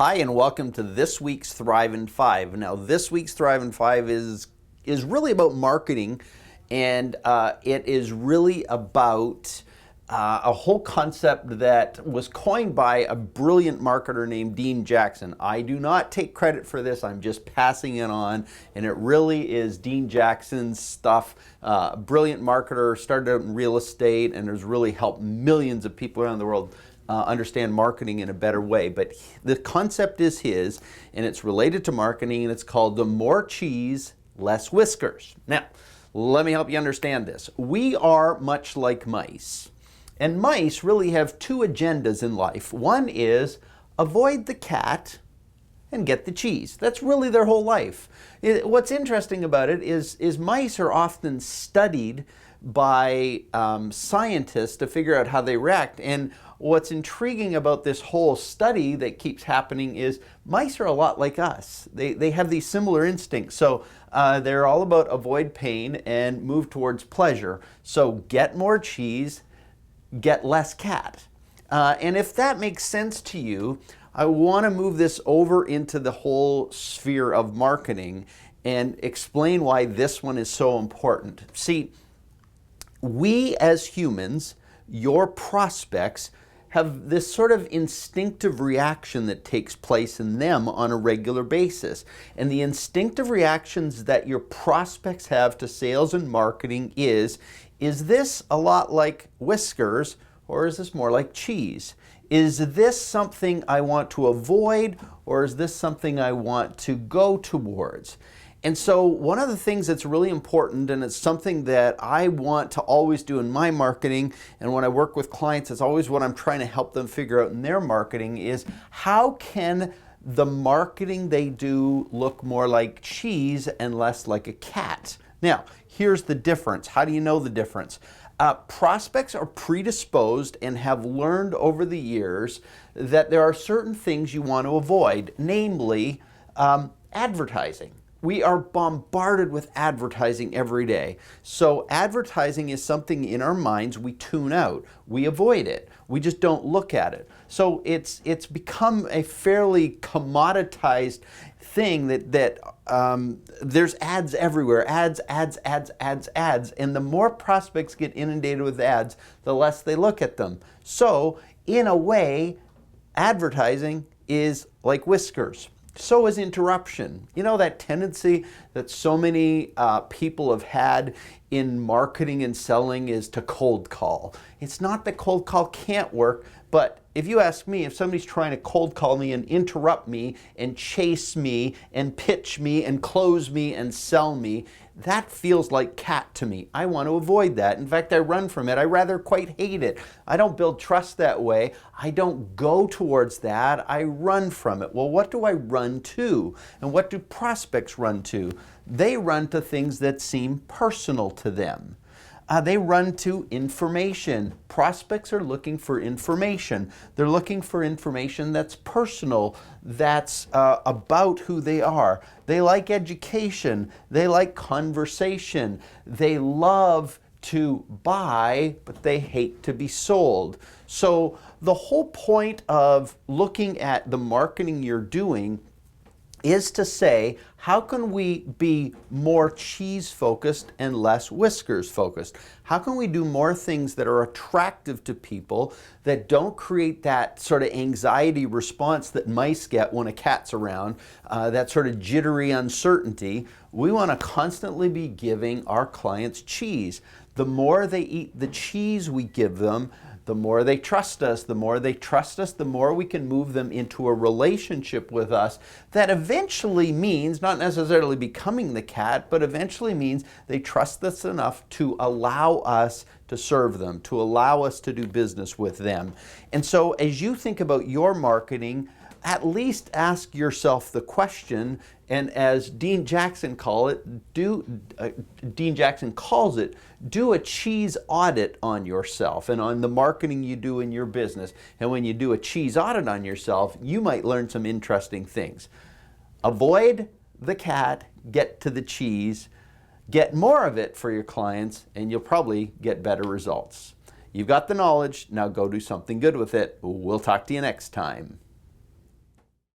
Hi, and welcome to this week's Thrive in 5. Now, this week's Thrive in 5 is really about marketing, and it is really about a whole concept that was coined by a brilliant marketer named Dean Jackson. I do not take credit for this, I'm just passing it on, and it really is Dean Jackson's stuff. Brilliant marketer, started out in real estate, and has really helped millions of people around the world understand marketing in a better way. But the concept is his, and it's related to marketing, and it's called the more cheese, less whiskers. Now, let me help you understand this. We are much like mice, and mice really have two agendas in life. One is avoid the cat and get the cheese. That's really their whole life. What's interesting about it is mice are often studied by scientists to figure out how they react. And what's intriguing about this whole study that keeps happening is mice are a lot like us. They have these similar instincts. So they're all about avoid pain and move towards pleasure. So get more cheese, get less cat. And if that makes sense to you, I want to move this over into the whole sphere of marketing and explain why this one is so important. See, we as humans, your prospects, have this sort of instinctive reaction that takes place in them on a regular basis. And the instinctive reactions that your prospects have to sales and marketing is this a lot like Whiskers, or is this more like cheese? Is this something I want to avoid, or is this something I want to go towards? And so one of the things that's really important, and it's something that I want to always do in my marketing, and when I work with clients, it's always what I'm trying to help them figure out in their marketing, is how can the marketing they do look more like cheese and less like a cat? Now, here's the difference. How do you know the difference? Prospects are predisposed and have learned over the years that there are certain things you want to avoid, namely advertising. We are bombarded with advertising every day. So advertising is something in our minds we tune out. We avoid it. We just don't look at it. So it's become a fairly commoditized thing that there's ads everywhere. Ads. And the more prospects get inundated with ads, the less they look at them. So in a way, advertising is like Whiskers. So is interruption. You know, that tendency that so many people have had in marketing and selling is to cold call. It's not that cold call can't work, but if you ask me, if somebody's trying to cold call me and interrupt me and chase me and pitch me and close me and sell me, that feels like cat to me. I want to avoid that. In fact, I run from it. I rather quite hate it. I don't build trust that way. I don't go towards that. I run from it. Well, what do I run to? And what do prospects run to? They run to things that seem personal to them. They run to information. Prospects are looking for information. They're looking for information that's personal, that's about who they are. They like education. They like conversation. They love to buy, but they hate to be sold. So the whole point of looking at the marketing you're doing is to say, how can we be more cheese focused and less Whiskers focused? How can we do more things that are attractive to people that don't create that sort of anxiety response that mice get when a cat's around, that sort of jittery uncertainty? We want to constantly be giving our clients cheese. The more they eat the cheese we give them, the more they trust us. The more they trust us, the more we can move them into a relationship with us that eventually means, not necessarily becoming the cat, but eventually means they trust us enough to allow us to serve them, to allow us to do business with them. And so as you think about your marketing, at least ask yourself the question, and as Dean Jackson calls it, do a cheese audit on yourself and on the marketing you do in your business. And when you do a cheese audit on yourself, you might learn some interesting things. Avoid the cat, get to the cheese, get more of it for your clients, and you'll probably get better results. You've got the knowledge, now go do something good with it. We'll talk to you next time.